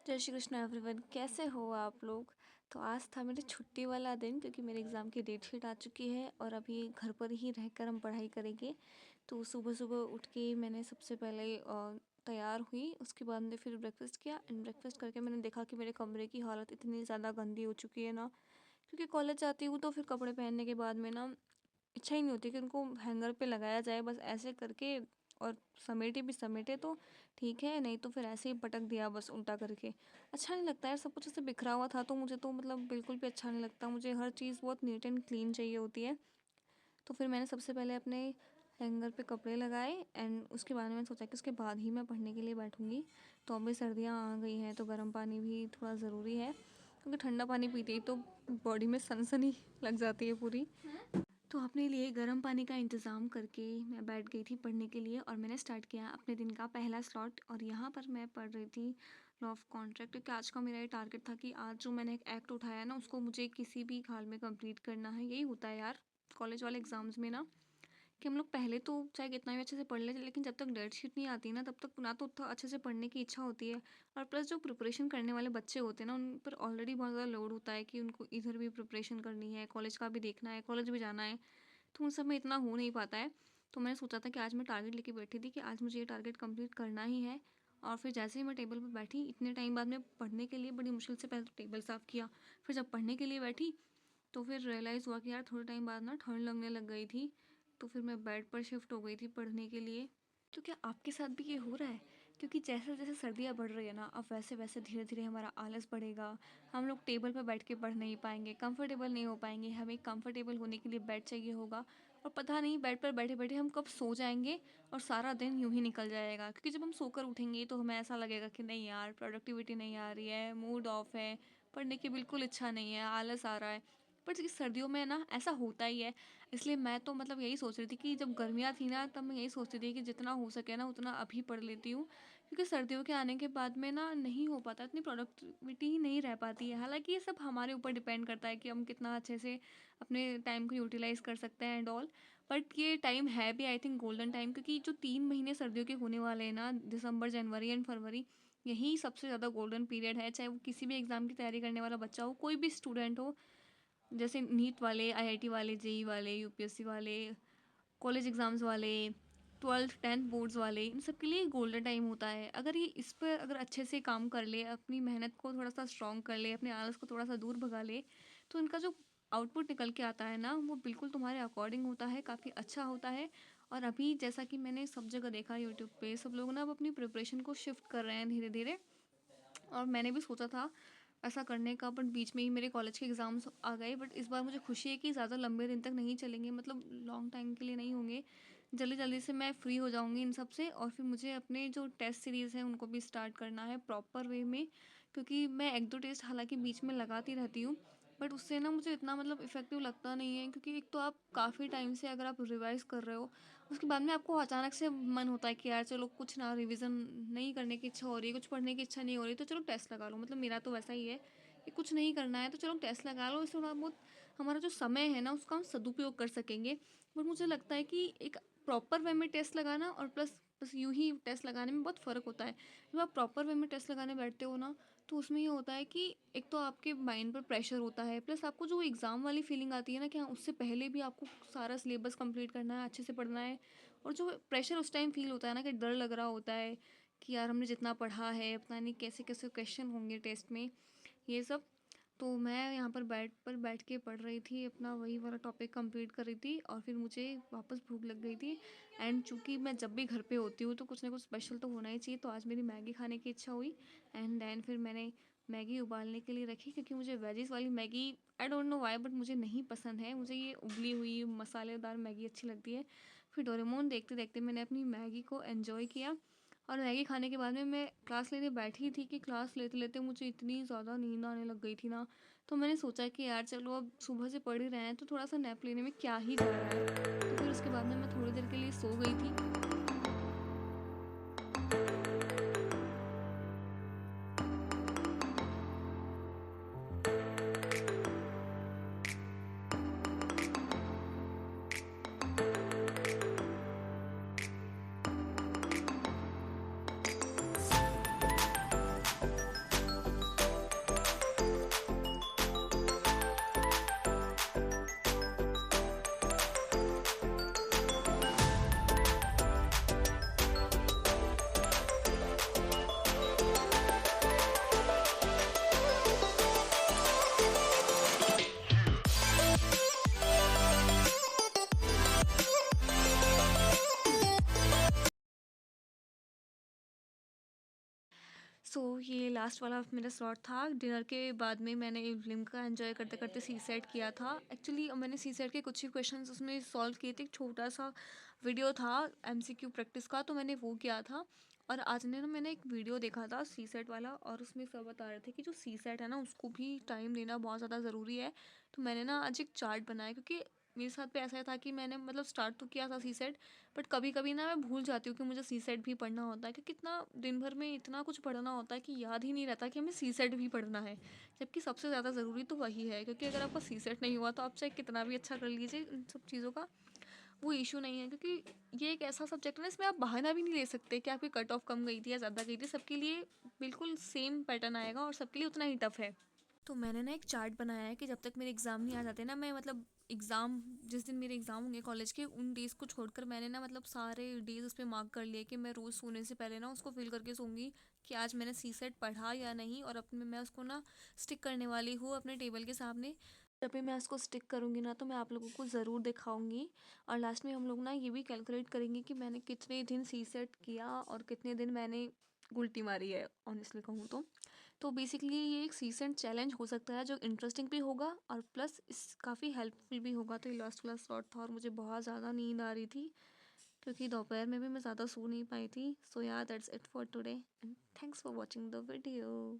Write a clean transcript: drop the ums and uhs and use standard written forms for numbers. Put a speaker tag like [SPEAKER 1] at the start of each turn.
[SPEAKER 1] जय श्री कृष्ण एवरीवन, कैसे हो आप लोग। तो आज था मेरी छुट्टी वाला दिन क्योंकि मेरे एग्ज़ाम की डेट शीट आ चुकी है और अभी घर पर ही रहकर हम पढ़ाई करेंगे। तो सुबह सुबह उठ के मैंने सबसे पहले तैयार हुई। उसके बाद मैंने फिर ब्रेकफास्ट किया एंड ब्रेकफास्ट करके मैंने देखा कि मेरे कमरे की हालत इतनी ज़्यादा गंदी हो चुकी है ना, क्योंकि कॉलेज जाती हूँ तो फिर कपड़े पहनने के बाद में ना इच्छा ही नहीं होती कि उनको हैंगर पे लगाया जाए, बस ऐसे करके। और समेटे भी समेटे तो ठीक है, नहीं तो फिर ऐसे ही पटक दिया बस उल्टा करके। अच्छा नहीं लगता यार, सब कुछ ऐसे बिखरा हुआ था तो मुझे तो मतलब बिल्कुल भी अच्छा नहीं लगता। मुझे हर चीज़ बहुत नीट एंड क्लीन चाहिए होती है। तो फिर मैंने सबसे पहले अपने हैंगर पे कपड़े लगाए एंड उसके बाद में मैंने सोचा कि उसके बाद ही मैं पढ़ने के लिए बैठूँगी। तो अभी सर्दियाँ आ गई हैं तो गर्म पानी भी थोड़ा ज़रूरी है, क्योंकि ठंडा पानी पीते ही तो बॉडी में सनसनी लग जाती है पूरी। तो अपने लिए गर्म पानी का इंतज़ाम करके मैं बैठ गई थी पढ़ने के लिए और मैंने स्टार्ट किया अपने दिन का पहला स्लॉट। और यहाँ पर मैं पढ़ रही थी लॉ ऑफ कॉन्ट्रैक्ट, क्योंकि आज का मेरा ये टारगेट था कि आज जो मैंने एक एक्ट उठाया ना उसको मुझे किसी भी हाल में कंप्लीट करना है। यही होता है यार कॉलेज वाले एग्ज़ाम्स में ना, कि हम लोग पहले तो चाहे कितना भी अच्छे से पढ़ लें, लेकिन जब तक डेट शीट नहीं आती ना तब तक ना तो उतना अच्छे से पढ़ने की इच्छा होती है। और प्लस जो प्रिपरेशन करने वाले बच्चे होते हैं ना उन पर ऑलरेडी बहुत ज़्यादा लोड होता है कि उनको इधर भी प्रिपरेशन करनी है, कॉलेज का भी देखना है, कॉलेज भी जाना है। तो उन सब में इतना हो नहीं पाता है। तो मैंने सोचा था कि आज मैं टारगेट लेके बैठी थी कि आज मुझे ये टारगेट कंप्लीट करना ही है। और फिर जैसे ही मैं टेबल पर बैठी, इतने टाइम बाद में पढ़ने के लिए बड़ी मुश्किल से पहले तो टेबल साफ़ किया। फिर जब पढ़ने के लिए बैठी तो फिर रियलाइज़ हुआ कि यार थोड़े टाइम बाद ना ठंड लगने लग गई थी। तो फिर मैं बेड पर शिफ्ट हो गई थी पढ़ने के लिए। तो क्या आपके साथ भी ये हो रहा है? क्योंकि जैसे जैसे सर्दियाँ बढ़ रही है ना, अब वैसे वैसे धीरे धीरे हमारा आलस बढ़ेगा। हम लोग टेबल पर बैठ के पढ़ नहीं पाएंगे, कंफर्टेबल नहीं हो पाएंगे। हमें कंफर्टेबल होने के लिए बेड चाहिए होगा। और पता नहीं बेड पर बैठे बैठे हम कब सो जाएंगे और सारा दिन यूं ही निकल जाएगा। क्योंकि जब हम सोकर उठेंगे तो हमें ऐसा लगेगा कि नहीं यार, प्रोडक्टिविटी नहीं आ रही है, मूड ऑफ है, पढ़ने की बिल्कुल इच्छा नहीं है, आलस आ रहा है। बट इस सर्दियों में ना ऐसा होता ही है। इसलिए मैं तो मतलब यही सोच रही थी कि जब गर्मियाँ थी ना तब मैं यही सोचती थी कि जितना हो सके ना उतना अभी पढ़ लेती हूँ, क्योंकि सर्दियों के आने के बाद में ना नहीं हो पाता, इतनी प्रोडक्टिविटी ही नहीं रह पाती है। हालांकि ये सब हमारे ऊपर डिपेंड करता है कि हम कितना अच्छे से अपने टाइम को यूटिलाइज कर सकते हैं एंड ऑल। बट ये टाइम है भी आई थिंक गोल्डन टाइम, क्योंकि जो 3 महीने सर्दियों के होने वाले हैं ना, दिसंबर जनवरी एंड फरवरी, यही सबसे ज़्यादा गोल्डन पीरियड है। चाहे वो किसी भी एग्ज़ाम की तैयारी करने वाला बच्चा हो, कोई भी स्टूडेंट हो, जैसे नीट वाले, आईआईटी वाले, जेई वाले, यूपीएससी वाले, कॉलेज एग्ज़ाम्स वाले, 12th 10th बोर्ड्स वाले, इन सब के लिए गोल्डन टाइम होता है। अगर ये इस पर अगर अच्छे से काम कर ले, अपनी मेहनत को थोड़ा सा स्ट्रॉन्ग कर ले, अपने आलस को थोड़ा सा दूर भगा ले, तो इनका जो आउटपुट निकल के आता है ना वो बिल्कुल तुम्हारे अकॉर्डिंग होता है, काफ़ी अच्छा होता है। और अभी जैसा कि मैंने सब जगह देखा यूट्यूब पे, सब लोग ना अब अपनी प्रिपरेशन को शिफ्ट कर रहे हैं धीरे धीरे। और मैंने भी सोचा था ऐसा करने का, बट बीच में ही मेरे कॉलेज के एग्ज़ाम्स आ गए। बट इस बार मुझे खुशी है कि ज़्यादा लंबे दिन तक नहीं चलेंगे, मतलब लॉन्ग टाइम के लिए नहीं होंगे। जल्दी जल्दी से मैं फ्री हो जाऊंगी इन सब से और फिर मुझे अपने जो टेस्ट सीरीज़ हैं उनको भी स्टार्ट करना है प्रॉपर वे में। क्योंकि मैं एक दो टेस्ट हालांकि बीच में लगाती रहती हूँ, बट उससे ना मुझे इतना मतलब इफ़ेक्टिव लगता नहीं है। क्योंकि एक तो आप काफ़ी टाइम से अगर आप रिवाइज़ कर रहे हो, उसके बाद में आपको अचानक से मन होता है कि यार चलो कुछ ना, रिवीजन नहीं करने की इच्छा हो रही है, कुछ पढ़ने की इच्छा नहीं हो रही, तो चलो टेस्ट लगा लो। मतलब मेरा तो वैसा ही है कि कुछ नहीं करना है तो चलो टेस्ट लगा लो, इससे थोड़ा बहुत हमारा जो समय है ना उसका हम सदुपयोग कर सकेंगे। बट मुझे लगता है कि एक प्रॉपर वे में टेस्ट लगाना और प्लस बस यूं ही टेस्ट लगाने में बहुत फ़र्क होता है। जब आप प्रॉपर वे में टेस्ट लगाने बैठते हो ना, तो उसमें ये होता है कि एक तो आपके माइंड पर प्रेशर होता है, प्लस आपको जो एग्ज़ाम वाली फीलिंग आती है ना कि हाँ उससे पहले भी आपको सारा सिलेबस कंप्लीट करना है, अच्छे से पढ़ना है। और जो प्रेशर उस टाइम फील होता है ना, कि डर लग रहा होता है कि यार हमने जितना पढ़ा है पता नहीं कैसे कैसे क्वेश्चन होंगे टेस्ट में, ये सब। तो मैं यहाँ पर बैठ के पढ़ रही थी, अपना वही वाला टॉपिक कंप्लीट कर रही थी और फिर मुझे वापस भूख लग गई थी। एंड चूँकि मैं जब भी घर पे होती हूँ तो कुछ ना कुछ स्पेशल तो होना ही चाहिए, तो आज मेरी मैगी खाने की इच्छा हुई। एंड देन फिर मैंने मैगी उबालने के लिए रखी, क्योंकि मुझे वेजिस वाली Maggi, I don't know why, but मुझे नहीं पसंद है। मुझे ये उबली हुई मसालेदार मैगी अच्छी लगती है। फिर डोरेमोन देखते देखते मैंने अपनी मैगी को एन्जॉय किया। और मैगी खाने के बाद में मैं क्लास लेने बैठी थी कि क्लास लेते लेते मुझे इतनी ज़्यादा नींद आने लग गई थी ना। तो मैंने सोचा कि यार चलो अब सुबह से पढ़ ही रहे हैं तो थोड़ा सा नैप लेने में क्या ही जा रहा है। तो फिर उसके बाद में मैं थोड़ी देर के लिए सो गई थी। ये लास्ट वाला मेरा स्लॉट था। डिनर के बाद में मैंने फिल्म का एंजॉय करते करते सी सेट किया था। एक्चुअली मैंने सी सेट के कुछ ही क्वेश्चंस उसमें सॉल्व किए थे। एक छोटा सा वीडियो था एमसीक्यू प्रैक्टिस का, तो मैंने वो किया था। और आज ने ना मैंने एक वीडियो देखा था सी सेट वाला, और उसमें सब बता रहे थे कि जो सी सेट है ना उसको भी टाइम देना बहुत ज़्यादा ज़रूरी है। तो मैंने ना आज एक चार्ट बनाया, क्योंकि मेरे साथ पे ऐसा था कि मैंने मतलब स्टार्ट तो किया था सी सेट, बट कभी कभी ना मैं भूल जाती हूँ कि मुझे सी सेट भी पढ़ना होता है, क्योंकि इतना दिन भर में इतना कुछ पढ़ना होता है कि याद ही नहीं रहता कि हमें सी सेट भी पढ़ना है। जबकि सबसे ज़्यादा ज़रूरी तो वही है, क्योंकि अगर आपका सी सेट नहीं हुआ तो आप चाहे कितना भी अच्छा कर लीजिए इन सब चीज़ों का, वो इशू नहीं है। क्योंकि ये एक ऐसा सब्जेक्ट है ना, इसमें आप बहाना भी नहीं ले सकते कि आपकी कट ऑफ कम गई थी या ज़्यादा गई थी। सबके लिए बिल्कुल सेम पैटर्न आएगा और सबके लिए उतना ही टफ है। तो मैंने ना एक चार्ट बनाया है कि जब तक मेरे एग्ज़ाम नहीं आ जाते ना, मैं मतलब एग्ज़ाम जिस दिन मेरे एग्ज़ाम होंगे कॉलेज के, उन डेज़ को छोड़कर मैंने ना मतलब सारे डेज़ उस पर मार्क कर लिए कि मैं रोज़ सोने से पहले ना उसको फिल करके सोऊंगी कि आज मैंने सी सेट पढ़ा या नहीं। और अपने मैं उसको ना स्टिक करने वाली हूँ अपने टेबल के सामने। जब भी मैं उसको स्टिक करूँगी ना तो मैं आप लोगों को ज़रूर दिखाऊंगी। और लास्ट में हम लोग ना ये भी कैलकुलेट करेंगे कि मैंने कितने दिन सी सेट किया और कितने दिन मैंने उल्टी मारी है, ऑनेस्टली कहूँ तो बेसिकली ये एक सीसेंट चैलेंज हो सकता है जो इंटरेस्टिंग भी होगा और प्लस इस काफ़ी हेल्पफुल भी होगा। तो ये लास्ट वाला स्लॉट था और मुझे बहुत ज़्यादा नींद आ रही थी, क्योंकि दोपहर में भी मैं ज़्यादा सो नहीं पाई थी। सो या that's it for today and thanks for watching the video.